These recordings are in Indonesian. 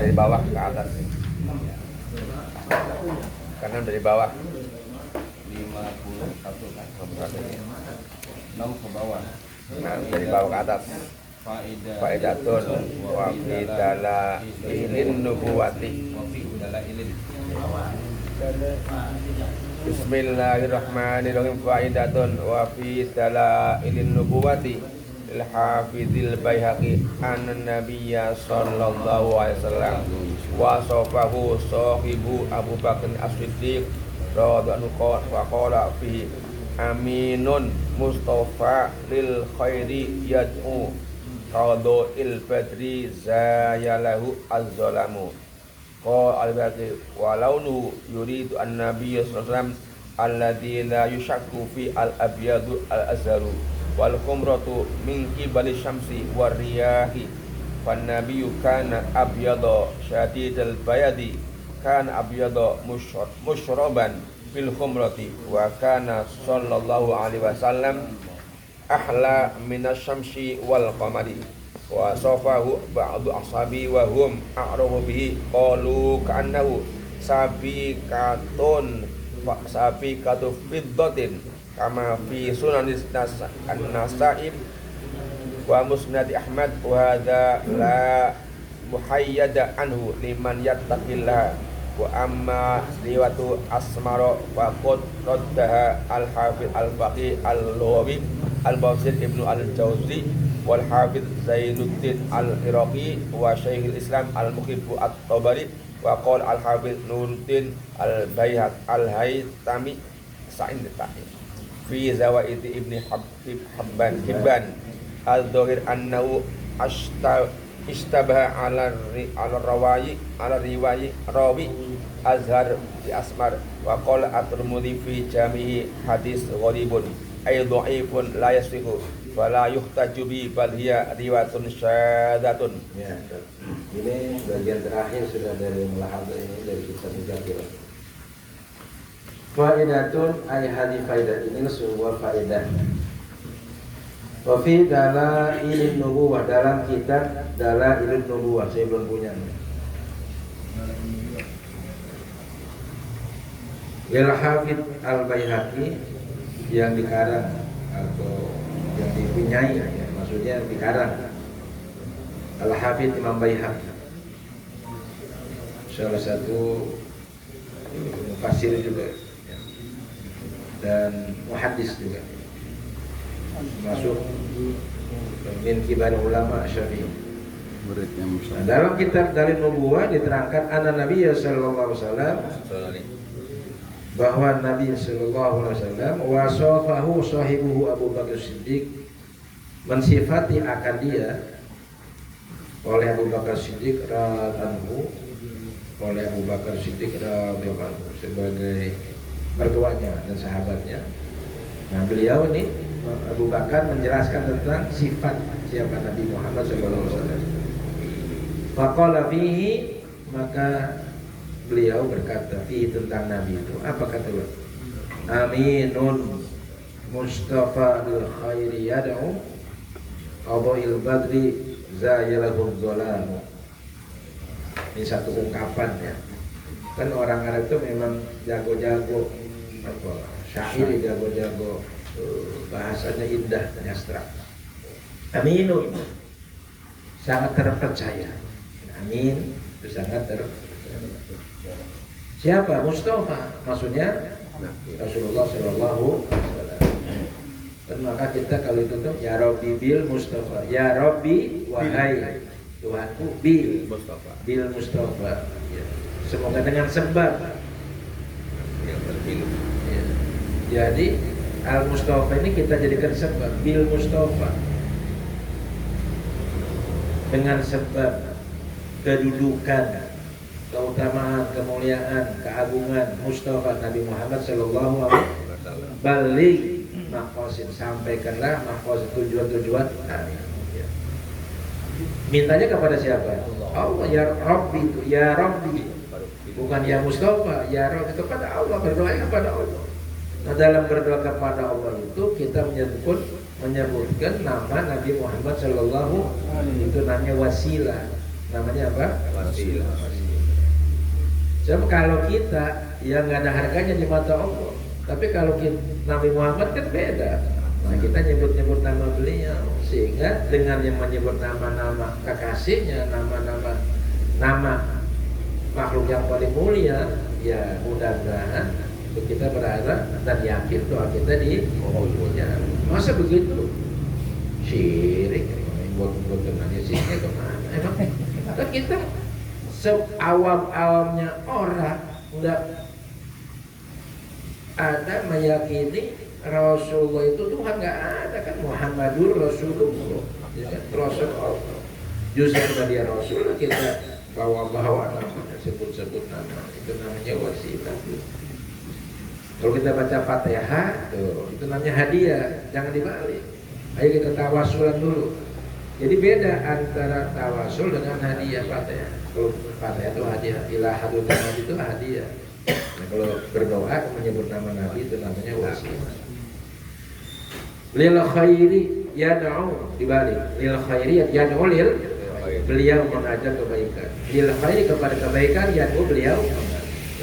dari bawah ke atas. Kanan dari bawah. 51 kan. 6 ke bawah. Nah, dari bawah ke atas. Faidatun wa fi dalailin nubuwati. Bismillahirrahmanirrahim. Faidatun wa fi dalailin nubuwati lil hafizil Baihaqi anna nabiyya sallallahu alaihi wasallam wa safahu sahibu Abu Bakar As-Siddiq radhiyallahu anhu wa qala fi aminun mustafa lil khairi yad'u qadu il badri zayalahu az-zalamu qala al-baqi walaunuhu yuridu an-nabiy sallallahu alaihi wasallam alladzi la yushakku fi al-abyadu al-azharu wal khumratu min qibali syamsi war riyahi wan nabiyyu kana abyada syadidal bayadi kana abyada musyraban fil khumrati wa kana sallallahu alaihi wasallam ahla minasyamsi wal qamari wa safahu ba'du ashabi wa hum a'rafu bihi qalu ka'annahu sabiqatun fiddatin kama fi sunanis an-nasaib wa musnad Ahmad wa hadza la muhayyada anhu liman yattaqillah wa amma riwatu asmara wa qad raddaha al-hafiz al-faqih al-Lughawi al-Basir ibnu al-Jauzi wal hafiz Zainuddin al-Iraqi wa Syekhul Islam al-Muhibbu at-Tabari wa qala al-hafiz Nuruddin al-Baihaq al-Haytami sa'in ta'i fi zawaid ibni Hibban al-Dhahir annahu istabaha ala riwayi rawi azhar di asmar wa qala at-Tirmidzi fi jami'i hadis gharibun ay dhaifun la yasfihu wa la yuhtaju bi bal hiya riwayatun syadatun. Ya, ini bagian terakhir sudah dari mulahadzah ini dari kitab Mujahid. Faidatun ay hadhi faidah, ini sebuah faidah. Wa fi dalailin nubuwah, dalam kitab Dalailun Nubuwah, saya belum punya. Lil Hafidz Al-Baihaqi yang dikarang atau yang dipunyai ya, maksudnya dikarang Al-Hafidz Imam Baihaqi, salah satu mufassir juga ya, dan muhaddis juga, masuk min kibar ulama Syafi'i. Nah, dalam kitab Dalailun Nubuwah diterangkan anna Nabi sallallahu alaihi wasallam bahwa Nabi sallallahu alaihi wasallam wasafahu sahibuhu Abu Bakar Siddiq, mensifati akan dia oleh Abu Bakar Siddiq radhiyallahu oleh Abu Bakar Siddiq radhiyallahu anhu sebagai mertuanya dan sahabatnya. Nah, beliau ini Abu Bakar menjelaskan tentang sifat siapa Nabi Muhammad SAW. Faqala fihi, maka beliau berkata fihi tentang Nabi itu. Apa kata beliau? Aminun Mustafa al-khairi yad'u qada'il badri zayalahu dhalamu. Ini satu ungkapan ya. Kan orang Arab itu memang jago-jago apa? Syair jago-jago, bahasanya indah dan abstrak. Aminun, sangat terpercaya. Amin, itu sangat terpercaya. Siapa? Mustafa, maksudnya Rasulullah Shallallahu Alaihi Wasallam. Dan maka kita kalau itu tuh ya Rabbi bil Mustafa, ya Rabbi wahai Tuhanku bil Mustafa, bil Mustafa. Ya. Semoga dengan sebab yang terpilih. Ya. Jadi Al-Mustafa ini kita jadikan sebab bil Mustafa, dengan sebab kedudukan, keutamaan, kemuliaan, keagungan Mustafa Nabi Muhammad sallallahu alaihi wasallam. Balik maqasid, sampaikanlah maqasid, tujuan-tujuan. Mintanya kepada siapa? Allah, ya Rabbi itu, ya Rabbi. Bukan ya Mustafa, ya Rabbi, kepada Allah, berdoa kepada Allah. Nah, dalam berdoa kepada Allah itu kita menyebutkan nama Nabi Muhammad sallallahu alaihi wasallam, itu namanya wasilah. namanya apa? Wasilah. Sebab kalau kita yang nggak ada harganya di mata Allah, tapi kalau Nabi Muhammad kan beda. Nah, kita nyebut-nyebut nama beliau, sehingga dengan yang menyebut nama-nama kekasihnya, nama makhluk yang paling mulia, ya mudah-mudahan kita berharap dan yakin doa kita dikabulkan. Masa begitu? Syirik, buat kenanya sihnya kemana? Emang kan kita seawam-awamnya orang nggak ada meyakini Rasulullah itu Tuhan, nggak ada kan. Muhammadur Rasulullah, ya kan? Rasul Allah. Justru karena dia Rasul kita bawa-bawa namanya, sebut-sebut nama, itu namanya wasilah. Kalau kita baca Fatihah, tuh, itu namanya hadiah, jangan dibalik. Ayo kita tawasulan dulu. Jadi beda antara tawasul dengan hadiah Fatihah. Kalau Fatihah itu hadiah, ilah hadul Nabi itu hadiah. Nah, kalau berdoa menyebut nama Nabi itu namanya wasilah. Lil khairi yad'u, dibalik. Lil khairi yad'u lil, beliau mengajak kebaikan. Lil khairi, kepada kebaikan, yad'u, beliau.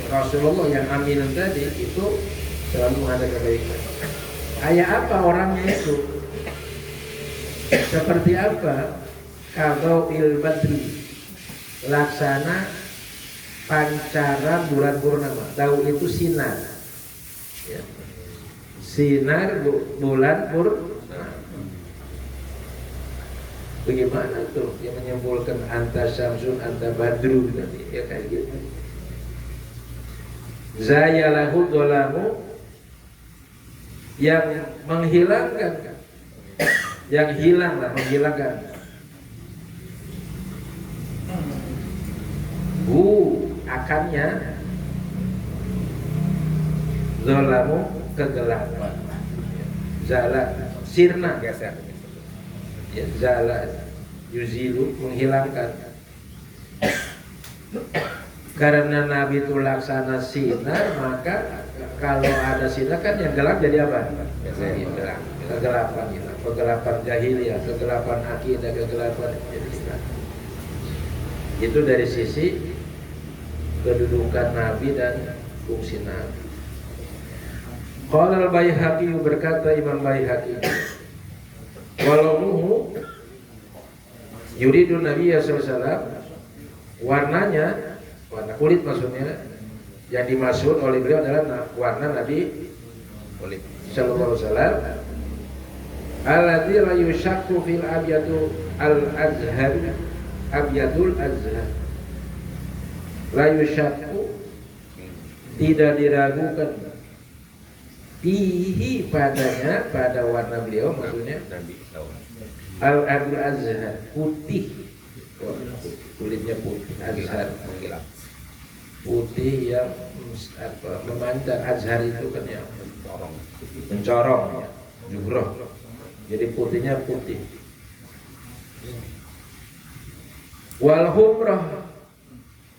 Rasulullah yang amin tadi itu selalu ada kebaikan. Kayak apa orangnya itu? Seperti apa? Kalau badri, laksana pancaran bulan purnama. Tahu itu sinar, ya. Sinar bulan purnama. Bagaimana tuh yang menyimpulkan anta syamsun anta badru tadi, ya kayak gitu. Zayalahu dolamu, yang menghilangkan, yang hilanglah, menghilangkan. Akannya dolamu, kegelapan. Zala, sirna, Geser. ya, zala yuzilu, menghilangkan. Karena Nabi itu laksana sinar, maka kalau ada sinar kan yang gelap jadi apa? Hilang. Kegelapan hilang. Kegelapan jahiliyah, kegelapan akidah, kegelapan jadi hilang. Itu dari sisi kedudukan Nabi dan fungsi Nabi. Qala al-Baihaqi, berkata Imam Baihaqi, walau yuridu Nabi sallallahu alaihi wasallam, warnanya, warna kulit maksudnya, yang dimaksud oleh beliau adalah warna Nabi Kulit. sallallahu alaihi wasallam, alladzi la yushakku fil abyadu al-azhar, abyadul azhar, la yushakku, tidak diragukan, fihi, padanya, pada warna beliau maksudnya Nabi tahu. al-abul azhar, putih, kulitnya putih, azhar, Mengkilap. putih yang memancar. Azhar itu kan yang Corong. mencorong, ya, jumroh. Jadi putihnya putih. Wal humrah,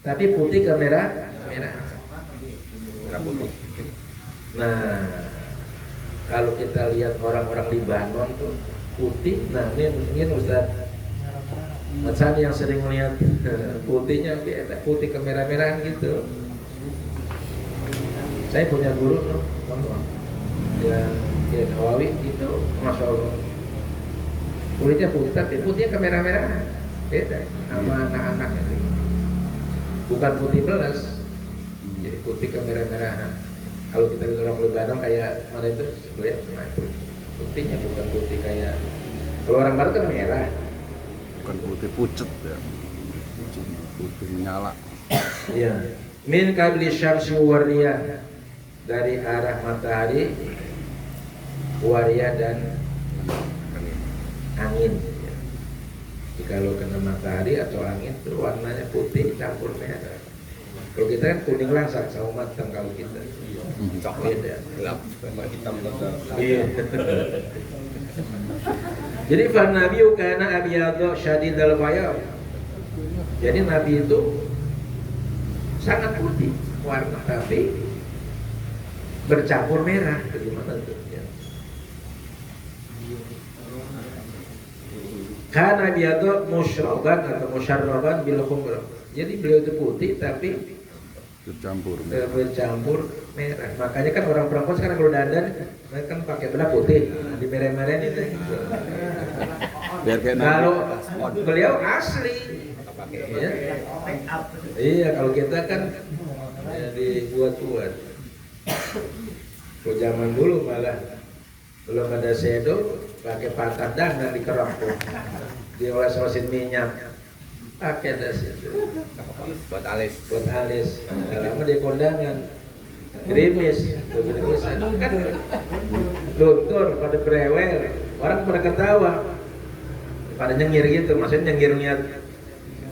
tapi putih ke merah. Merah putih. Nah, kalau kita lihat orang-orang Libanon tuh putih. Nah, ini Ustaz Hasan yang sering melihat putihnya beda, putih kemerah-merahan gitu. Saya punya guru tuh, yang Nawawi itu, masya Allah, kulitnya putih tapi putihnya kemerah-merahan, beda sama anak-anaknya. Bukan putih belas, jadi putih kemerah-merahan. Kalau kita lihat orang Lebanon kayak mana itu, lihat, nah itu putihnya bukan putih kayak, kalau orang barat kan merah. Bukan putih pucet ya, putih menyala. Iya. Min qabli syamsi wariyah, dari arah matahari, wariyah dan angin. Ya. Jadi kalau kena matahari atau angin itu warnanya putih campur merah. Kalau kita kan kuning langsat sama matang kalau kita. Coklat. Beda. Gelap. Sama hitam lebar. Iya. Jadi fan Nabi kana abyadu syadidal bayad. Jadi Nabi itu sangat putih warna tapi bercampur merah. Bagaimana tuh? Ya. Karena dia tuh musyroban atau musyarroban bil khumr. Jadi beliau itu putih tapi bercampur merah. Makanya kan orang perempuan sekarang kalau dandan mereka kan pakai belah putih, di merah-merah ini. Biar kayak Kalau beliau asli, ya. Iya, kalau kita kan ya, dibuat-buat. Kalau zaman dulu malah belum ada shadow, pakai patah dan dikerok tuh, dioles-olesin minyak, pakai das itu. Buat alis. Lama di kondangan, gerimis, kan luntur pada berewel, orang pada ketawa, pada nyengir gitu, maksudnya nyengirnya.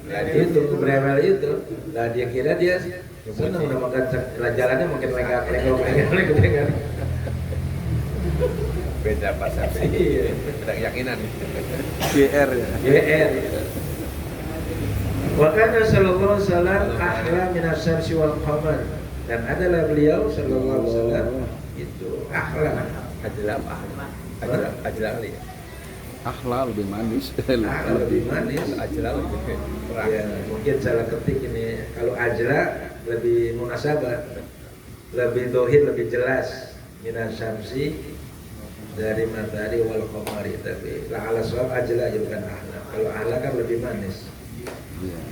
Nah itu berewel itu, nah dia kira dia senang udah makan jalannya makin lengkap. Beda persepsi. Beda keyakinan. GR ya. GR. Wa kana sallallahu alaihi wasallam ahla min asy-syamsi wal qamar. Dan adalah beliau sallallahu alaihi wasallam itu ahla. Ajla kali ya. Ahla lebih manis. Lebih manis. Ajla lebih terang. Ya, mungkin salah ketik ini. Kalau ajla lebih munasabah, lebih dohir, lebih jelas. Min asy-syamsi dari matahari wal qamari, tapi la ala sawab ajla ya bukan ahla. Kalau ahla kan lebih manis.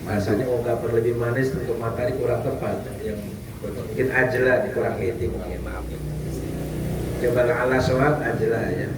Rasanya ungkapan lebih manis untuk matahari kurang tepat, yang mungkin ajla dikurang hati mungkin. Maaf. Coba la ala sawab ajla ya.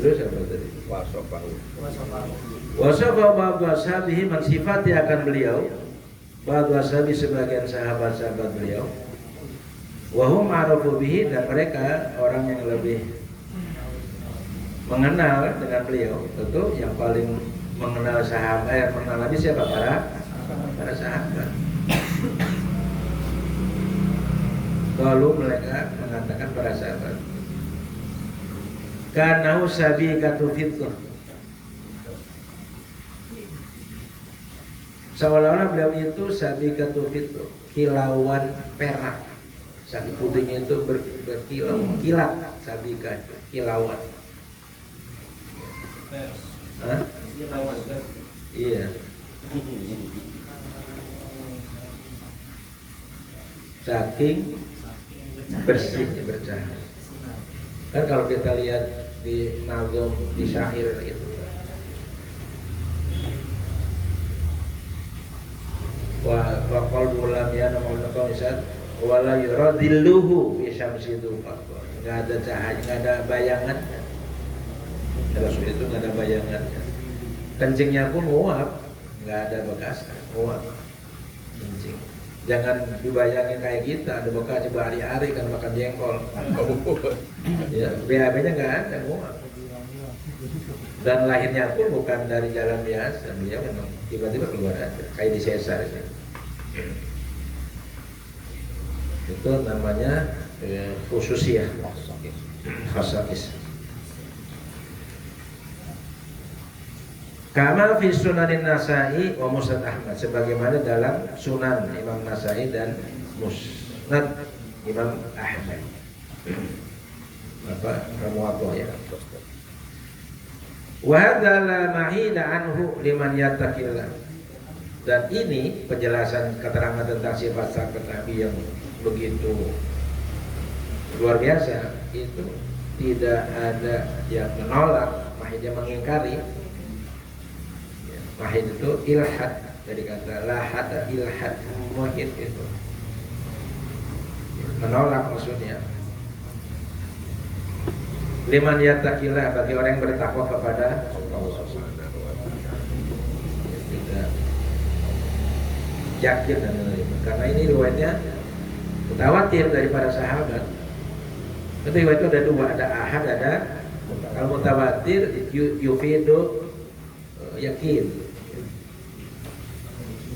Terus apa tadi? Wasofahu ba'du ashabihi, mensifati akan beliau ba'du ashabi sebagian sahabat-sahabat beliau. Wahum ma'rufu bihi, dan mereka orang yang lebih mengenal dengan beliau. Tentu yang paling mengenal sahabat, mengenal Nabi siapa? Para sahabat. Lalu mereka mengatakan para sahabat, kanahu sabiqatu fitnah, seolah-olah beliau itu sabiqatu fitnah, kilauan perak. Sabi putihnya itu berkilau, kilat. Sabiqah kilauan. Hah? Iya. Saking bersihnya, bercahaya. Kan kalau kita lihat di nazom, di syair gitu, wa qalbu lam yanam al-qamisat wala yuradilluhu bi syamsidu faqat. Enggak ada cahaya, enggak ada bayangan. Rasul itu enggak ada bayangannya. Kencingnya pun muap, enggak ada bekas, muap kencing. Jangan dibayangin kayak kita, ada bekasnya berhari-hari kan makan jengkol. Ya, BAB-nya nggak ada, muat. Dan lahirnya pun bukan dari jalan biasa, beliau memang tiba-tiba keluar aja, kayak di sesar ya. Itu namanya khususiyah, khasakis. Kama fi sunanin Nasa'i wa Musnad Ahmad, sebagaimana dalam Sunan Imam Nasa'i dan Musnad Imam Ahmad. Apa? Ramu'atwa ya. Wa hadza la mahida anhu liman yattaqillah. Dan ini penjelasan keterangan tentang sifat sahabat Nabi yang begitu luar biasa, itu tidak ada yang menolak, mahid yang mengingkari. Mahid itu ilhad, dari kata lahada ilhad muhid itu menolak maksudnya. Liman yattaqillah, bagi orang yang bertakwa kepada Allah. Tidak yakin dan menerima, karena ini riwayatnya mutawatir dari para sahabat. Itu riwayat itu ada dua, ada ahad, ada kalau mutawatir yufidu yakin.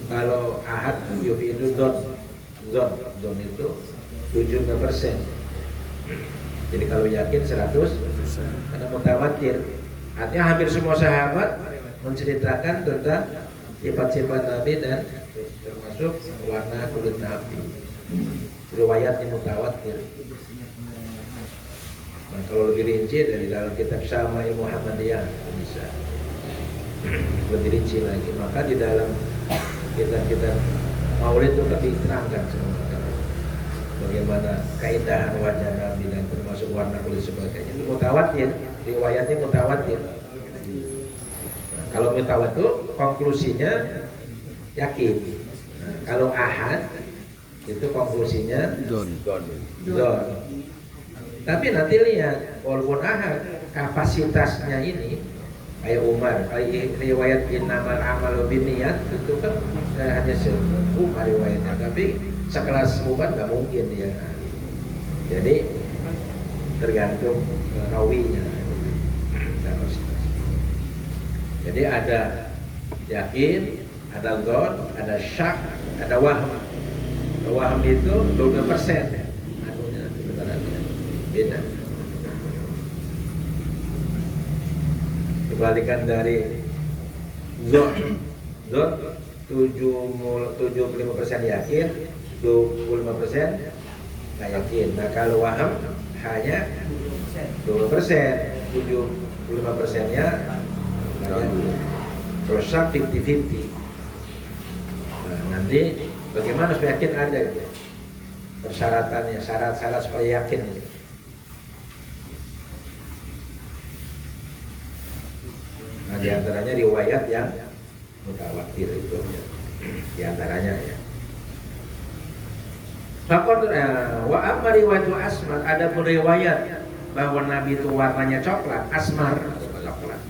Kalau ahad yufidu zon itu 70%. Jadi kalau yakin 100, karena mutawatir. Artinya hampir semua sahabat menceritakan tentang sifat-sifat Nabi dan termasuk warna kulit Nabi. Riwayatnya mutawatir. Nah, kalau lebih rinci dari dalam kitab Syama'il Muhammadiyah bisa lebih rinci lagi. Maka di dalam kitab-kitab Maulid itu lebih terangkan semua bagaimana keindahan wajah Nabi dan termasuk warna kulit sebagainya. Itu mutawatir, riwayatnya mutawatir. Nah, kalau mutawatir konklusinya yakin. Nah, kalau ahad itu konklusinya Don. zon. Tapi nanti lihat, walaupun ahad kapasitasnya ini kayak Umar, kayak riwayat innamal amalu binniyat itu kan hanya Umar riwayatnya, tapi sekelas Umar nggak mungkin dia. Jadi tergantung rawinya. Jadi ada yakin, ada zon, ada syak, ada wahm. Wahm itu 20%. Anunya sebenarnya beda. Kebalikan dari zon 75% yakin, 25% nggak yakin. Nah kalau waham hanya 20%, 75%-nya rusak 50-50. Nah, nanti bagaimana supaya yakin ada itu persyaratannya, syarat-syarat supaya yakin ini. Nah diantaranya riwayat yang mutawatir itu diantaranya ya. Fakor wa amma riwayatu asmar, ada pun riwayat bahwa Nabi itu warnanya coklat, asmar coklat.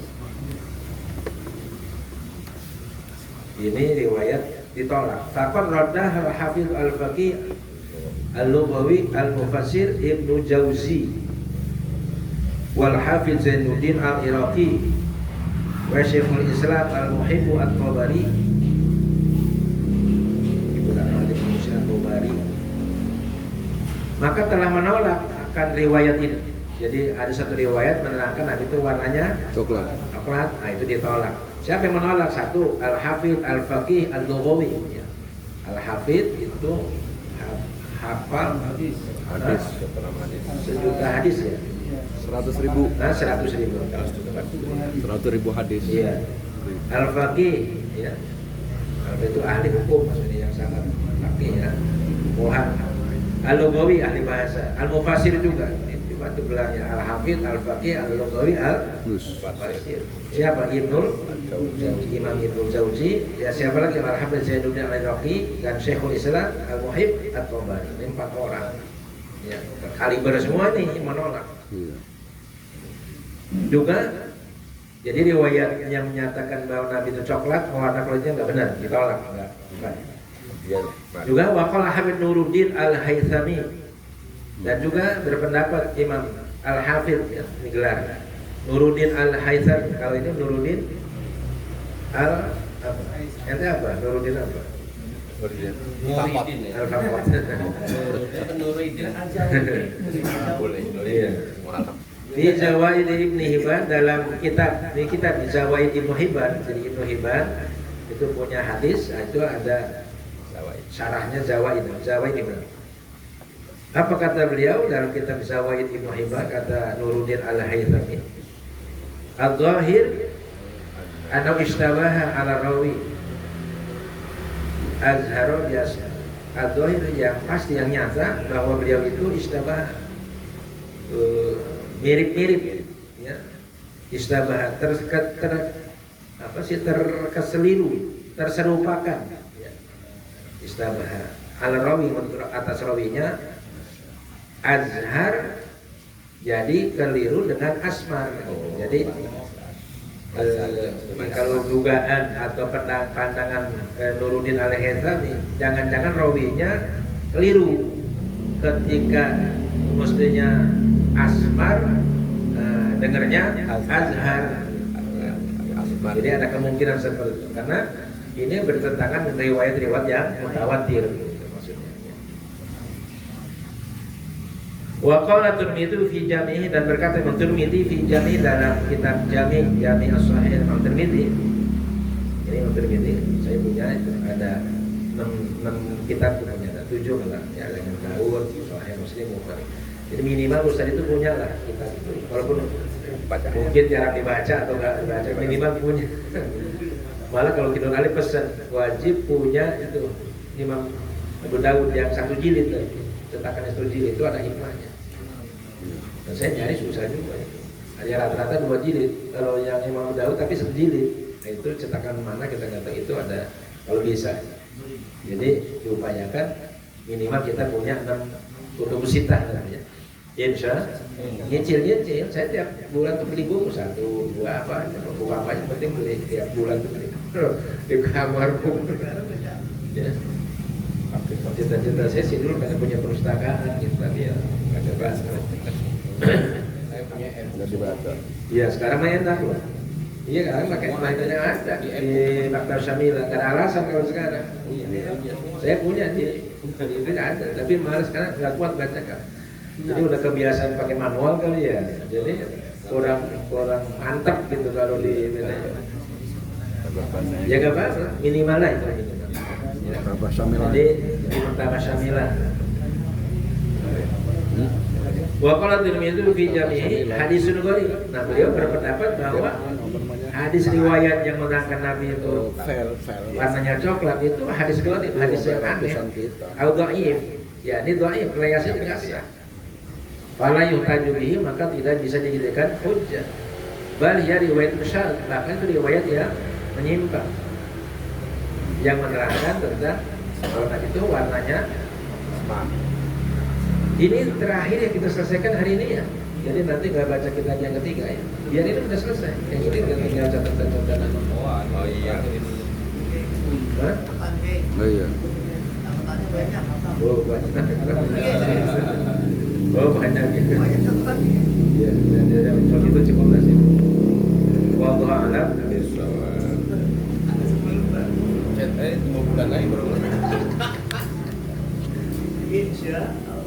Ini riwayat ditolak. Fakor raddah al-Hafidz al-Faqih al-Lughawi al-Mufassir Ibnu Jauzi wal Hafidz Zainuddin al-Iraqi wa Syekhul Islam al-Muhibbu at-Tabari. Maka telah menolak akan riwayat ini. Jadi ada satu riwayat menerangkan Nabi itu warnanya Coklat. Nah itu ditolak. Siapa yang menolak? Satu, Al-Hafidz Al-Faqih Al-Lughawi ya. Al-Hafidz itu hafal hadis. Sejuta hadis ya. 100.000. Nah 100.000. 100.000 hadis. Iya. Al-Faqih ya. Al-Faqih itu ahli hukum maksudnya yang sangat faqih ya. Al-Lughawi ahli bahasa, Al-Mufassir juga. Itu gelarnya Al-Hafidz, Al-Faqih, Al-Lughawi, Al-Mufassir. Siapa? Imam Ibnul Jauzi. Ya siapa lagi? Al-Hafidz Zainuddin al-Iraqi dan Syekhul Islam Al-Muhib at-Tabari. Ini 4 orang. Ya, kaliber semua nih menolak. Iya. Juga jadi riwayat yang menyatakan bahwa Nabi itu coklat, warna kulitnya nggak benar, ditolak, enggak, bukan. Juga waqala Habib Nuruddin Al-Haythami dan juga berpendapat Imam Al-Hafidz ya, ini gelar Nuruddin Al-Haythami. Kalau ini Nuruddin Al apa? Ente apa? Nuruddin apa? Nuruddin. Al-Faqat. Nuruddin aja. Boleh. Iya. Di Zawaid Ibnu Hibban dalam kitab Zawaid Ibnu Hibban, jadi Ibnu Hibban itu punya hadis, itu ada syarahnya Zawaid Ibnu. Apa kata beliau dalam kitab Zawaid Ibnu Hibban, kata Nuruddin Al-Haythami, "Al-Zahir anna istabaha ala rawi azharo biasa." Al-Zahir yang pasti, yang nyata bahwa beliau itu istabah mirip-mirip ya. Istabah terkeseliru terserupakan. Ya. Istabaha al-rawi atas rawinya azhar jadi keliru dengan asmar. Jadi kalau dugaan atau pandangan Nuruddin Al-Haythami, jangan-jangan rawinya keliru ketika mestinya asmar, dengarnya azhar. Jadi ada kemungkinan seperti itu karena ini bertentangan dengan riwayat-riwayat yang mutawatir gitu, maksudnya. Wa qala Tirmidzi fi jami'i, dan berkata Imam Tirmidzi fi jami' dalam kitab Jami' as-Sahih Imam Tirmidzi. Ini Imam Tirmidzi saya punya itu ada 6 kitab punya, ada 7 lah ya, dengan Daud, Sahih Muslim, Bukhari. Jadi minimal Ustaz itu punya lah kitab itu. Walaupun mungkin jarang dibaca atau nggak dibaca, minimal punya. Malah kalau Kidul Ali pesan wajib punya itu Imam Abu Daud yang 1 jilid, cetakan 1 jilid itu ada hikmahnya. Dan saya nyari susah juga itu. Ada rata-rata 2 jilid kalau yang Imam Abu Daud, tapi 1 jilid. Nah, itu cetakan mana kita nggak tahu, itu ada kalau bisa. Jadi diupayakan minimal kita punya 6 kutubus sittah namanya. Insya nyicil, saya tiap bulan tuh beli buku 1, 2 apa, buku apa yang penting beli tiap bulan tuh beli di kamar buku. Ya. Cita-cita saya sih dulu karena punya perpustakaan gitu, tapi ya ada bahasa. Saya punya nggak dibaca. Iya sekarang main tak loh. Iya sekarang pakai mainannya ada di Maktab Syamilah. Gak ada alasan kalau sekarang. Saya punya di itu ada, tapi malas sekarang nggak kuat baca kan. Jadi udah kebiasaan pakai manual kali ya, jadi kurang mantap gitu kalau di ya gak apa-apa, minimal lah itu minimal. Ya. Jadi di Maktab Syamilah. Wa qala Tirmidzi fi jami'i hadisun gharib. Nah, beliau berpendapat bahwa hadis riwayat yang menerangkan Nabi itu warnanya coklat itu hadis gharib, hadis yang aneh. Au dhaif. Ya, ini dhaif, riwayatnya tidak sah. Fala yuhtaju bihi, maka tidak bisa dijadikan hujjah. Bal ya riwayat musyad, bahkan itu riwayat yang menyimpang yang menerangkan tentang coklat itu warnanya smart. Ini terakhir yang kita selesaikan hari ini ya. Jadi nanti nggak baca kita yang ketiga ya. Biar ini udah selesai. Yang ini tinggal catatan-catatan. Oh iya. Hah? Oh iya. Oh banyak. Oh banyak. Ya, dan itu cukup lah sih. Wallahu a'lam. Chat 2 bulan lagi baru. Insya Allah.